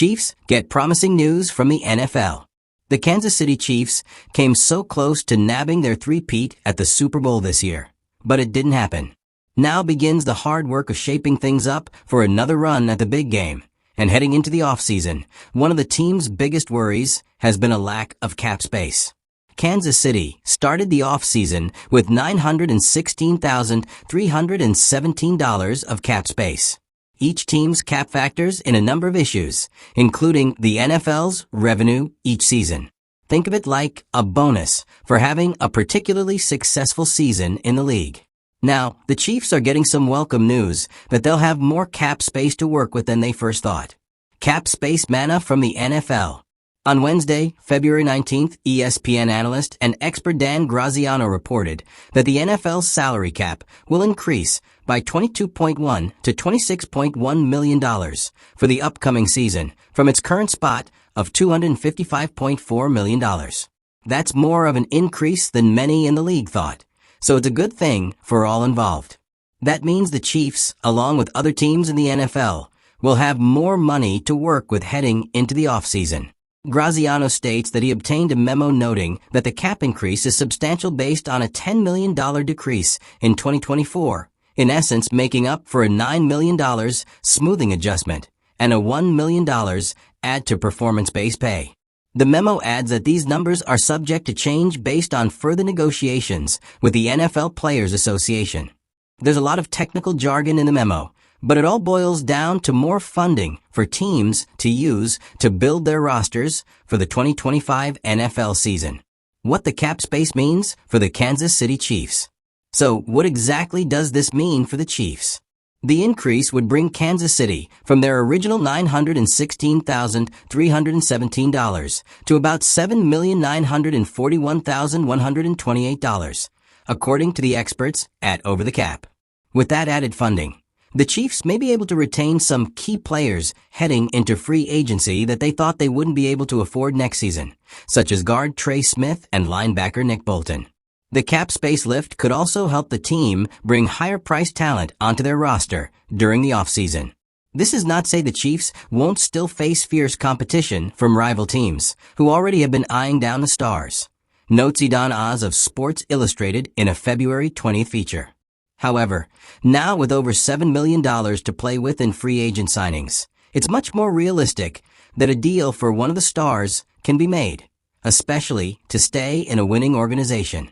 Chiefs get promising news from the NFL. The Kansas City Chiefs came so close to nabbing their three-peat at the Super Bowl this year, but it didn't happen. Now begins the hard work of shaping things up for another run at the big game. And heading into the offseason, one of the team's biggest worries has been a lack of cap space. Kansas City started the offseason with $916,317 of cap space. Each team's cap factors in a number of issues, including the NFL's revenue each season. Think of it like a bonus for having a particularly successful season in the league. Now, the Chiefs are getting some welcome news that they'll have more cap space to work with than they first thought. Cap space manna from the NFL. On Wednesday, February 19th, ESPN analyst and expert Dan Graziano reported that the NFL's salary cap will increase by $22.1 to $26.1 million for the upcoming season from its current spot of $255.4 million. That's more of an increase than many in the league thought, so it's a good thing for all involved. That means the Chiefs, along with other teams in the NFL, will have more money to work with heading into the offseason. Graziano states that he obtained a memo noting that the cap increase is substantial based on a $10 million decrease in 2024, in essence making up for a $9 million smoothing adjustment and a $1 million add to performance-based pay. The memo adds that these numbers are subject to change based on further negotiations with the NFL Players Association. There's a lot of technical jargon in the memo, but it all boils down to more funding for teams to use to build their rosters for the 2025 NFL season. What the cap space means for the Kansas City Chiefs. So what exactly does this mean for the Chiefs? The increase would bring Kansas City from their original $916,317 to about $7,941,128, according to the experts at Over the Cap. With that added funding, the Chiefs may be able to retain some key players heading into free agency that they thought they wouldn't be able to afford next season, such as guard Trey Smith and linebacker Nick Bolton. The cap space lift could also help the team bring higher-priced talent onto their roster during the offseason. This is not to say the Chiefs won't still face fierce competition from rival teams, who already have been eyeing down the stars. Notes Idan Oz of Sports Illustrated in a February 20th feature. However, now with over $7 million to play with in free agent signings, it's much more realistic that a deal for one of the stars can be made, especially to stay in a winning organization.